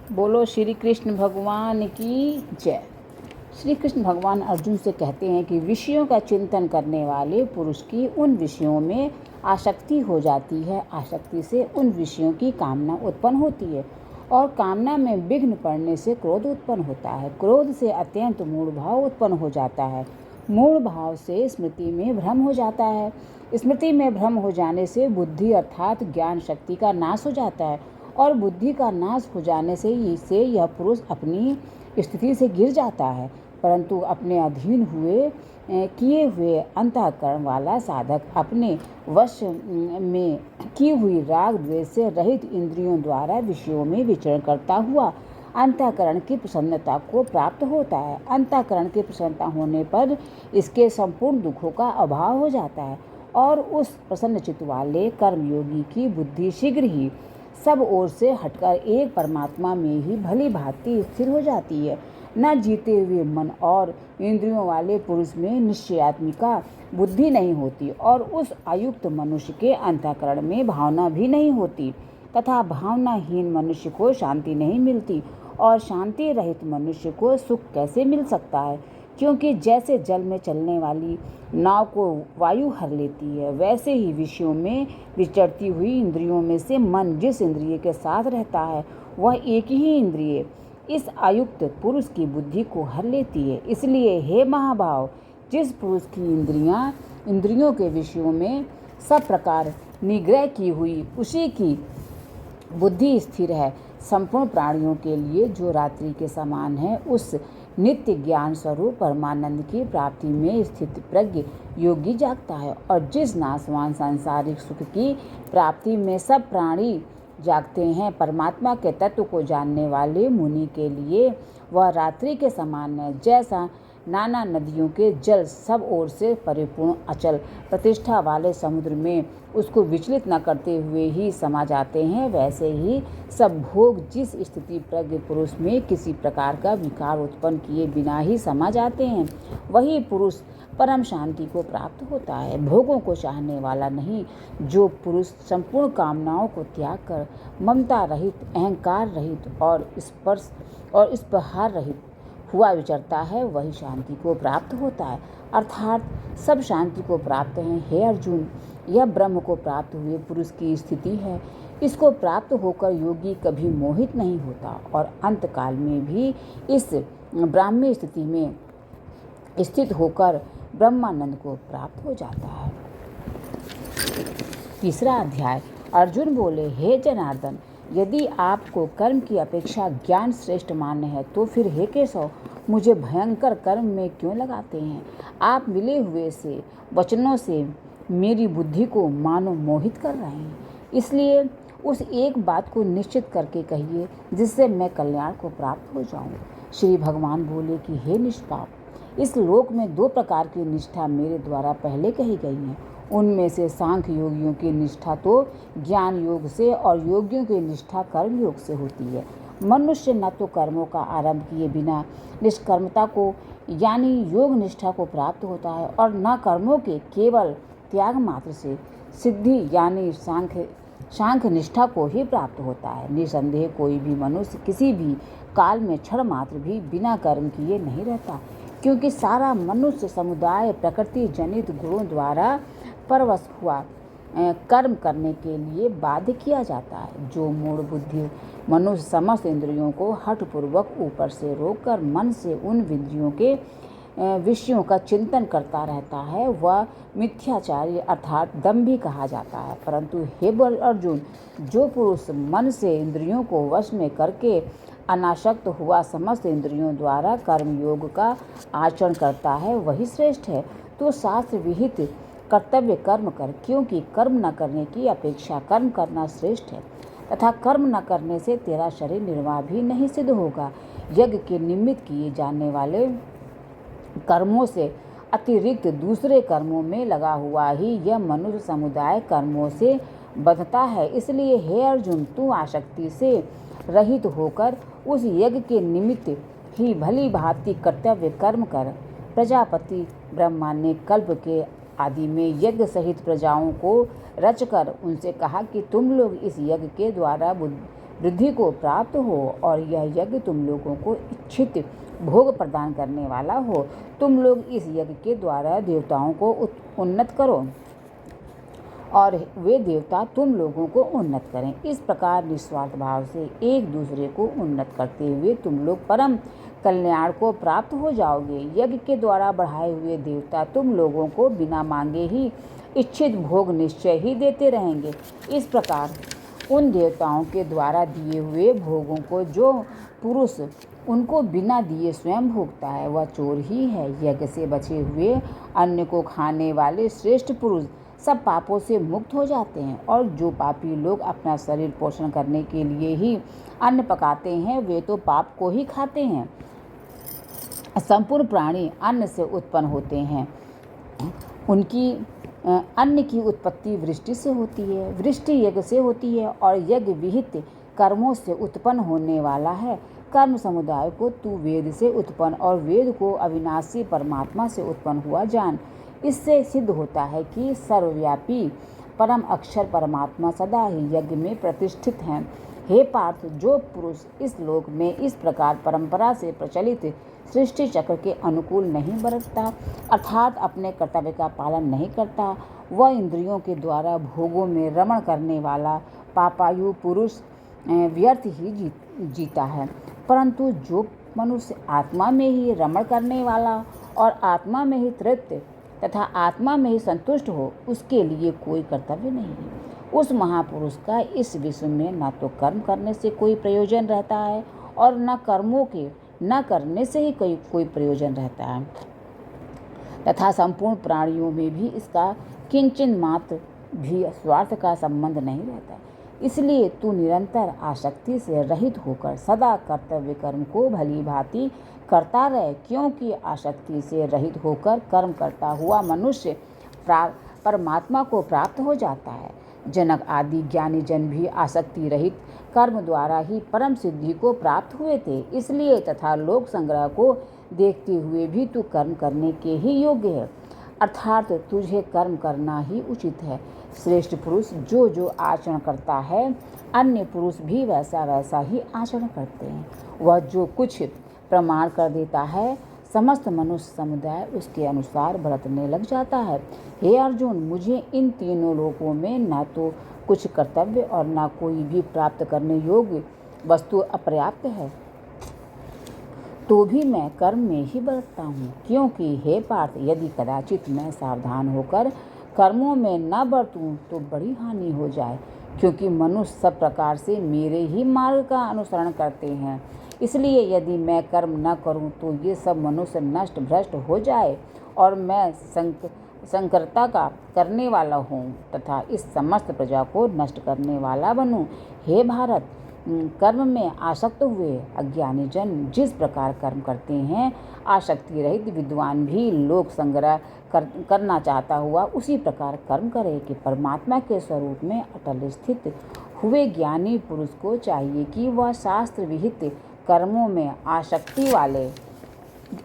बोलो श्री कृष्ण भगवान की जय। श्री कृष्ण भगवान अर्जुन से कहते हैं कि विषयों का चिंतन करने वाले पुरुष की उन विषयों में आसक्ति हो जाती है। आसक्ति से उन विषयों की कामना उत्पन्न होती है और कामना में विघ्न पड़ने से क्रोध उत्पन्न होता है। क्रोध से अत्यंत मूढ़ भाव उत्पन्न हो जाता है। मूढ़ भाव से स्मृति में भ्रम हो जाता है। स्मृति में भ्रम हो जाने से बुद्धि अर्थात ज्ञान शक्ति का नाश हो जाता है और बुद्धि का नाश हो जाने से यह पुरुष अपनी स्थिति से गिर जाता है। परंतु अपने अधीन किए हुए अंतःकरण वाला साधक अपने वश में की हुई राग द्वेष से रहित इंद्रियों द्वारा विषयों में विचरण करता हुआ अंतःकरण की प्रसन्नता को प्राप्त होता है। अंतःकरण की प्रसन्नता होने पर इसके संपूर्ण दुखों का अभाव हो जाता है और उस प्रसन्न चित्त वाले कर्मयोगी की बुद्धि शीघ्र ही सब ओर से हटकर एक परमात्मा में ही भली भांति स्थिर हो जाती है। न जीते हुए मन और इंद्रियों वाले पुरुष में निश्चयात्मिका बुद्धि नहीं होती और उस आयुक्त मनुष्य के अंतःकरण में भावना भी नहीं होती तथा भावनाहीन मनुष्य को शांति नहीं मिलती और शांति रहित मनुष्य को सुख कैसे मिल सकता है। क्योंकि जैसे जल में चलने वाली नाव को वायु हर लेती है, वैसे ही विषयों में विचरती हुई इंद्रियों में से मन जिस इंद्रिय के साथ रहता है वह एक ही इंद्रिय इस आयुक्त पुरुष की बुद्धि को हर लेती है। इसलिए हे महाभाव, जिस पुरुष की इंद्रियों के विषयों में सब प्रकार निग्रह की हुई उसी की बुद्धि स्थिर है, संपूर्ण प्राणियों के लिए जो रात्रि के समान है, उस नित्य ज्ञान स्वरूप परमानंद की प्राप्ति में स्थित प्रज्ञ योगी जागता है। और जिस नाशवान सांसारिक सुख की प्राप्ति में सब प्राणी जागते हैं, परमात्मा के तत्व को जानने वाले मुनि के लिए वह रात्रि के समान है। जैसा नाना नदियों के जल सब ओर से परिपूर्ण अचल प्रतिष्ठा वाले समुद्र में उसको विचलित न करते हुए ही समा जाते हैं, वैसे ही सब भोग जिस स्थिति प्रज्ञ पुरुष में किसी प्रकार का विकार उत्पन्न किए बिना ही समा जाते हैं, वही पुरुष परम शांति को प्राप्त होता है। भोगों को चाहने वाला नहीं, जो पुरुष संपूर्ण कामनाओं को त्याग कर ममता रहित, अहंकार रहित और स्पृहा रहित हुआ विचरता है, वही शांति को प्राप्त होता है। अर्थात सब शांति को प्राप्त हैं। हे अर्जुन, यह ब्रह्म को प्राप्त हुए पुरुष की स्थिति है। इसको प्राप्त होकर योगी कभी मोहित नहीं होता और अंत काल में भी इस ब्राह्मी स्थिति में स्थित होकर ब्रह्मानंद को प्राप्त हो जाता है। तीसरा अध्याय। अर्जुन बोले, हे जनार्दन, यदि आपको कर्म की अपेक्षा ज्ञान श्रेष्ठ मान्य है तो फिर हे केशव, मुझे भयंकर कर्म में क्यों लगाते हैं। आप मिले हुए से वचनों से मेरी बुद्धि को मानो मोहित कर रहे हैं। इसलिए उस एक बात को निश्चित करके कहिए जिससे मैं कल्याण को प्राप्त हो जाऊं। श्री भगवान बोले कि हे निष्पाप, इस लोक में दो प्रकार की निष्ठा मेरे द्वारा पहले कही गई है। उनमें से सांख्य योगियों की निष्ठा तो ज्ञान योग से और योगियों की निष्ठा कर्म योग से होती है। मनुष्य न तो कर्मों का आरंभ किए बिना निष्कर्मता को यानी योग निष्ठा को प्राप्त होता है और न कर्मों के केवल त्याग मात्र से सिद्धि यानी सांख्य निष्ठा को ही प्राप्त होता है। निसंदेह कोई भी मनुष्य किसी भी काल में क्षण मात्र भी बिना कर्म किए नहीं रहता, क्योंकि सारा मनुष्य समुदाय प्रकृति जनित गुणों द्वारा परवश हुआ कर्म करने के लिए बाध्य किया जाता है। जो मूढ़ बुद्धि मनुष्य समस्त इंद्रियों को हठपूर्वक ऊपर से रोककर मन से उन इंद्रियों के विषयों का चिंतन करता रहता है, वह मिथ्याचारी अर्थात दंभी कहा जाता है। परंतु हे अर्जुन, जो पुरुष मन से इंद्रियों को वश में करके अनासक्त हुआ समस्त इंद्रियों द्वारा कर्म योग का आचरण करता है, वही श्रेष्ठ है। तो शास्त्र विहित कर्तव्य कर्म कर, क्योंकि कर्म न करने की अपेक्षा कर्म करना श्रेष्ठ है तथा कर्म न करने से तेरा शरीर निर्वाह भी नहीं सिद्ध होगा। यज्ञ के निमित्त किए जाने वाले कर्मों से अतिरिक्त दूसरे कर्मों में लगा हुआ ही यह मनुष्य समुदाय कर्मों से बंधता है। इसलिए हे अर्जुन, तू आसक्ति से रहित होकर उस यज्ञ के निमित्त ही भली भांति कर्तव्य कर्म कर। प्रजापति ब्रह्मा ने कल्प के आदि में यज्ञ सहित प्रजाओं को रचकर उनसे कहा कि तुम लोग इस यज्ञ के द्वारा वृद्धि को प्राप्त हो और यह यज्ञ तुम लोगों को इच्छित भोग प्रदान करने वाला हो। तुम लोग इस यज्ञ के द्वारा देवताओं को उन्नत करो और वे देवता तुम लोगों को उन्नत करें। इस प्रकार निस्वार्थ भाव से एक दूसरे को उन्नत करते हुए तुम लोग परम कल्याण को प्राप्त हो जाओगे। यज्ञ के द्वारा बढ़ाए हुए देवता तुम लोगों को बिना मांगे ही इच्छित भोग निश्चय ही देते रहेंगे। इस प्रकार उन देवताओं के द्वारा दिए हुए भोगों को जो पुरुष उनको बिना दिए स्वयं भोगता है वह चोर ही है। यज्ञ से बचे हुए अन्न को खाने वाले श्रेष्ठ पुरुष सब पापों से मुक्त हो जाते हैं, और जो पापी लोग अपना शरीर पोषण करने के लिए ही अन्न पकाते हैं वे तो पाप को ही खाते हैं। संपूर्ण प्राणी अन्न से उत्पन्न होते हैं। उनकी अन्न की उत्पत्ति वृष्टि से होती है, वृष्टि यज्ञ से होती है और यज्ञ विहित कर्मों से उत्पन्न होने वाला है। कर्म समुदाय को तू वेद से उत्पन्न और वेद को अविनाशी परमात्मा से उत्पन्न हुआ जान। इससे सिद्ध होता है कि सर्वव्यापी परम अक्षर परमात्मा सदा ही यज्ञ में प्रतिष्ठित हैं। हे पार्थ, जो पुरुष इस लोक में इस प्रकार परंपरा से प्रचलित सृष्टि चक्र के अनुकूल नहीं बरतता अर्थात अपने कर्तव्य का पालन नहीं करता, वह इंद्रियों के द्वारा भोगों में रमण करने वाला पापायु पुरुष व्यर्थ ही जीता है। परंतु जो मनुष्य आत्मा में ही रमण करने वाला और आत्मा में ही तृप्त तथा आत्मा में ही संतुष्ट हो, उसके लिए कोई कर्तव्य नहीं है। उस महापुरुष का इस विश्व में न तो कर्म करने से कोई प्रयोजन रहता है और न कर्मों के न करने से ही कोई प्रयोजन रहता है, तथा संपूर्ण प्राणियों में भी इसका किंचन मात्र भी स्वार्थ का संबंध नहीं रहता। इसलिए तू निरंतर आसक्ति से रहित होकर सदा कर्तव्य कर्म को भली भांति करता रहे, क्योंकि आसक्ति से रहित होकर कर्म करता हुआ मनुष्य परमात्मा को प्राप्त हो जाता है। जनक आदि ज्ञानी जन भी आसक्ति रहित कर्म द्वारा ही परम सिद्धि को प्राप्त हुए थे। इसलिए तथा लोक संग्रह को देखते हुए भी तू कर्म करने के ही योग्य है, अर्थात तुझे कर्म करना ही उचित है। श्रेष्ठ पुरुष जो जो आचरण करता है अन्य पुरुष भी वैसा वैसा ही आचरण करते हैं। वह जो कुछ प्रमाण कर देता है समस्त मनुष्य समुदाय उसके अनुसार बरतने लग जाता है। हे अर्जुन, मुझे इन तीनों लोकों में न तो कुछ कर्तव्य और न कोई भी प्राप्त करने योग्य वस्तु अपर्याप्त है, तो भी मैं कर्म में ही बरतता हूँ। क्योंकि हे पार्थ, यदि कदाचित मैं सावधान होकर कर्मों में न बरतूं तो बड़ी हानि हो जाए, क्योंकि मनुष्य सब प्रकार से मेरे ही मार्ग का अनुसरण करते हैं। इसलिए यदि मैं कर्म न करूं तो ये सब मनुष्य नष्ट भ्रष्ट हो जाए और मैं संकरता का करने वाला हूँ तथा इस समस्त प्रजा को नष्ट करने वाला बनूं। हे भारत, कर्म में आसक्त हुए अज्ञानी जन जिस प्रकार कर्म करते हैं, आसक्ति रहित विद्वान भी लोक संग्रह करना चाहता हुआ उसी प्रकार कर्म करे कि परमात्मा के स्वरूप में अटल स्थित हुए ज्ञानी पुरुष को चाहिए कि वह शास्त्र विहित कर्मों में आसक्ति वाले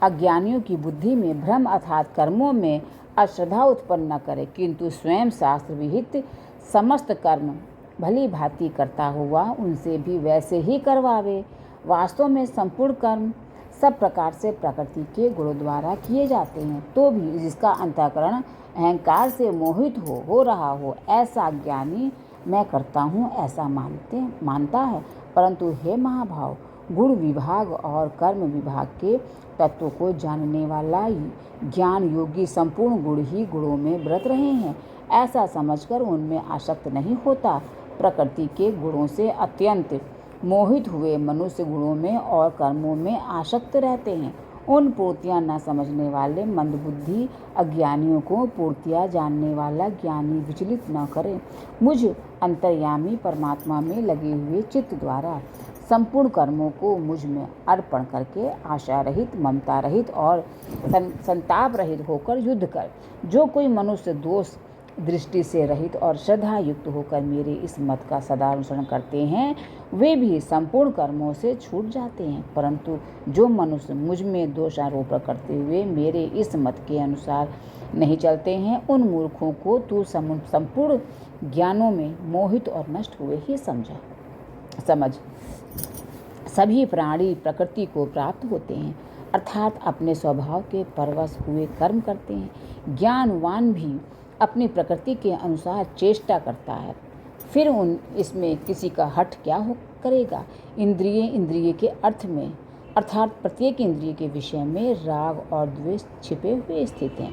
अज्ञानियों की बुद्धि में भ्रम अर्थात कर्मों में अश्रद्धा उत्पन्न न करे, किंतु स्वयं शास्त्र विहित समस्त कर्म भली भांति करता हुआ उनसे भी वैसे ही करवावे। वास्तव में संपूर्ण कर्म सब प्रकार से प्रकृति के गुणों द्वारा किए जाते हैं, तो भी जिसका अंतःकरण अहंकार से मोहित हो रहा हो, ऐसा ज्ञानी मैं करता हूँ ऐसा मानता है। परंतु हे महाभाव, गुण विभाग और कर्म विभाग के तत्वों को जानने वाला ज्ञान योगी संपूर्ण गुण ही गुणों में व्रत रहे हैं, ऐसा समझकर उनमें आसक्त नहीं होता। प्रकृति के गुणों से अत्यंत मोहित हुए मनुष्य गुणों में और कर्मों में आसक्त रहते हैं। उन पूर्तियां न समझने वाले मंदबुद्धि अज्ञानियों को पूर्तियां जानने वाला ज्ञानी विचलित न करे। मुझ अंतर्यामी परमात्मा में लगे हुए चित्त द्वारा संपूर्ण कर्मों को मुझ में अर्पण करके आशा रहित, ममता रहित और संताप रहित होकर युद्ध कर। जो कोई मनुष्य दोष दृष्टि से रहित और श्रद्धा युक्त होकर मेरे इस मत का सदा अनुसरण करते हैं, वे भी संपूर्ण कर्मों से छूट जाते हैं। परंतु जो मनुष्य मुझ में दोषारोपण करते हुए मेरे इस मत के अनुसार नहीं चलते हैं, उन मूर्खों को तू संपूर्ण ज्ञानों में मोहित और नष्ट हुए ही समझा। समझ सभी प्राणी प्रकृति को प्राप्त होते हैं, अर्थात अपने स्वभाव के परवश हुए कर्म करते हैं। ज्ञानवान भी अपनी प्रकृति के अनुसार चेष्टा करता है, फिर इसमें किसी का हठ क्या करेगा। इंद्रिय के अर्थ में अर्थात प्रत्येक इंद्रिय के विषय में राग और द्वेष छिपे हुए स्थित हैं।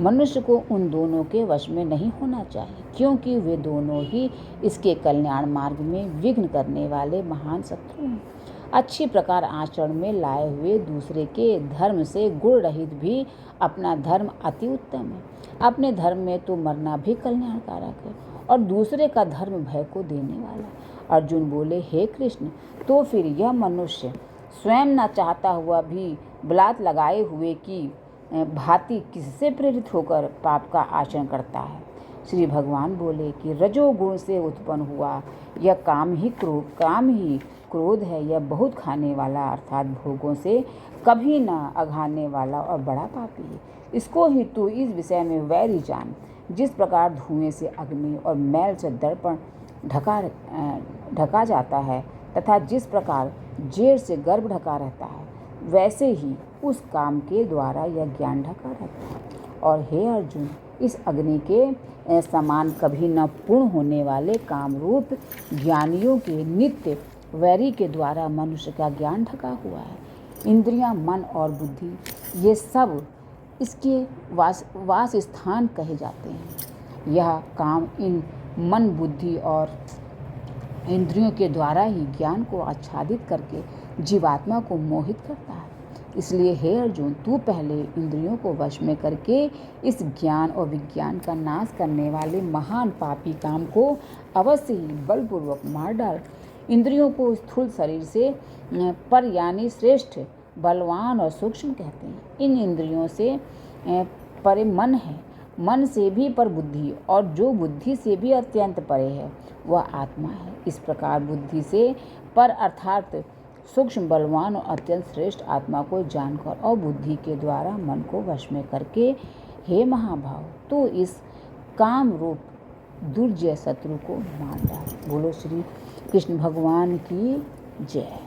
मनुष्य को उन दोनों के वश में नहीं होना चाहिए, क्योंकि वे दोनों ही इसके कल्याण मार्ग में विघ्न करने वाले महान शत्रु हैं। अच्छी प्रकार आचरण में लाए हुए दूसरे के धर्म से गुण रहित भी अपना धर्म अति उत्तम है। अपने धर्म में तो मरना भी कल्याणकारक है और दूसरे का धर्म भय को देने वाला। अर्जुन बोले, हे कृष्ण, तो फिर यह मनुष्य स्वयं न चाहता हुआ भी बलात् लगाए हुए की भांति किससे प्रेरित होकर पाप का आचरण करता है। श्री भगवान बोले कि रजोगुण से उत्पन्न हुआ यह काम ही क्रोध है। यह बहुत खाने वाला अर्थात भोगों से कभी न अघाने वाला और बड़ा पापी है। इसको ही तू इस विषय में वैरी जान। जिस प्रकार धुएं से अग्नि और मैल से दर्पण ढका जाता है तथा जिस प्रकार जेर से गर्भ ढका रहता है, वैसे ही उस काम के द्वारा यह ज्ञान ढका रहता है। और हे अर्जुन, इस अग्नि के समान कभी न पूर्ण होने वाले काम रूप ज्ञानियों के नित्य वैरी के द्वारा मनुष्य का ज्ञान ढका हुआ है। इंद्रियां, मन और बुद्धि ये सब इसके वास स्थान कहे जाते हैं। यह काम इन मन, बुद्धि और इंद्रियों के द्वारा ही ज्ञान को आच्छादित करके जीवात्मा को मोहित करता है। इसलिए हे अर्जुन, तू पहले इंद्रियों को वश में करके इस ज्ञान और विज्ञान का नाश करने वाले महान पापी काम को अवश्य ही बलपूर्वक मार डाल। इंद्रियों को स्थूल शरीर से पर यानी श्रेष्ठ, बलवान और सूक्ष्म कहते हैं। इन इंद्रियों से परे मन है, मन से भी पर बुद्धि, और जो बुद्धि से भी अत्यंत परे है वह आत्मा है। इस प्रकार बुद्धि से पर अर्थात सूक्ष्म, बलवान और अत्यंत श्रेष्ठ आत्मा को जानकर और बुद्धि के द्वारा मन को वश में करके, हे महाभाव, तो इस काम रूप दुर्जय शत्रु को मार डाल। बोलो श्री कृष्ण भगवान की जय।